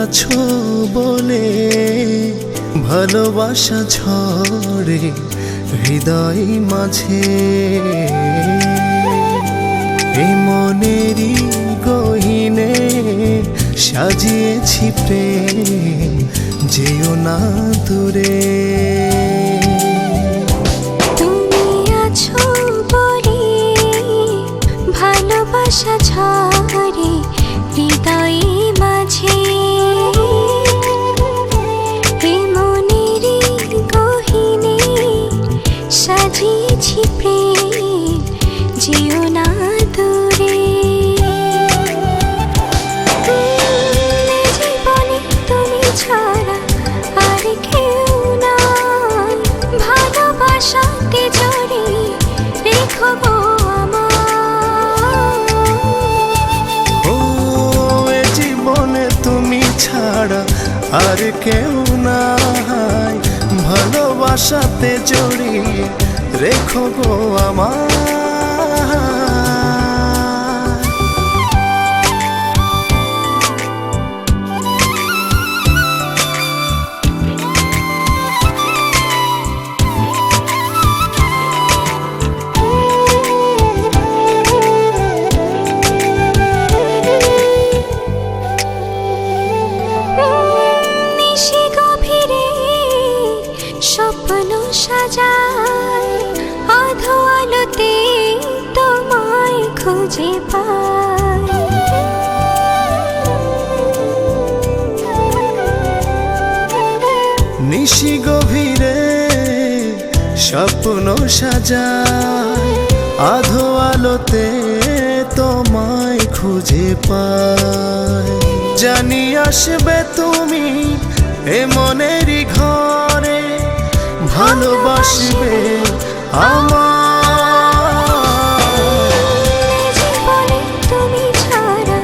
আছো বলে ভালোবাসা ঝরে হৃদয় মাঝে। এই মনেরই গহিনে সাজিয়েছি প্রেম, যেও না দূরে। তুমি আছো বলে ভালোবাসা ঝরে হৃদয় মাঝে। এই মনেরই গহিনে সাজিয়েছি প্রেম, যেও না দূরে। জীবনে তুমি ছাড়া আর কেউ নাই, ভালোবাসাতে জড়িয়ে রেখো গো আমায়। ও এ জীবনে তুমি ছাড়া আর কেউ নাই, ভালোবাসাতে জড়িয়ে রেখো গো আমায়। নিশি গভীরে স্বপ্ন সাজায়, আধো আলোতে তোমায় খুঁজে পাই। নিশি গভীরে স্বপ্ন সাজায়, আধো আলোতে তোমায় খুঁজে পাই। জানি আসবে তুমি এ মনেরই ঘরে, ভালোবাসবে আমায়। জীবনে তুমি ছাড়া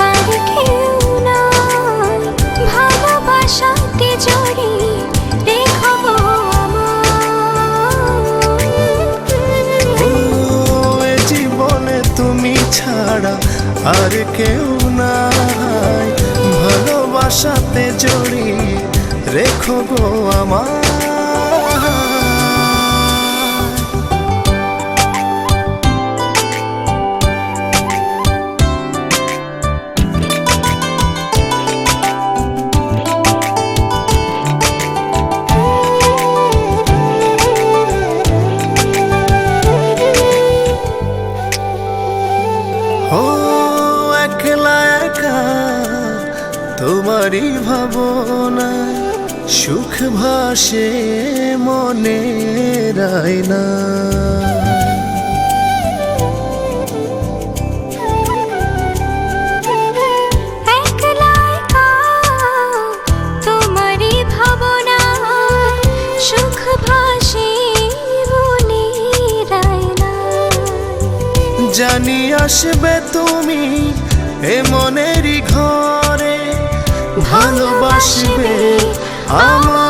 আর কেউ নাই, ভালোবাসাতে জড়িয়ে রেখো গো আমায়। ও এ জীবনে তুমি ছাড়া আর কেউ নাই, ভালোবাসাতে জড়িয়ে রেখো গো আমায়। ও একলা একা তোমারই ভাবনায় সুখ ভাসে মনের আয়নায়। একলা একা তোমারই ভাবনায় সুখ ভাসে মনের আয়নায়। জানি আসবে তুমি এ মনেরই ঘরে, ভালোবাসবে আমায়।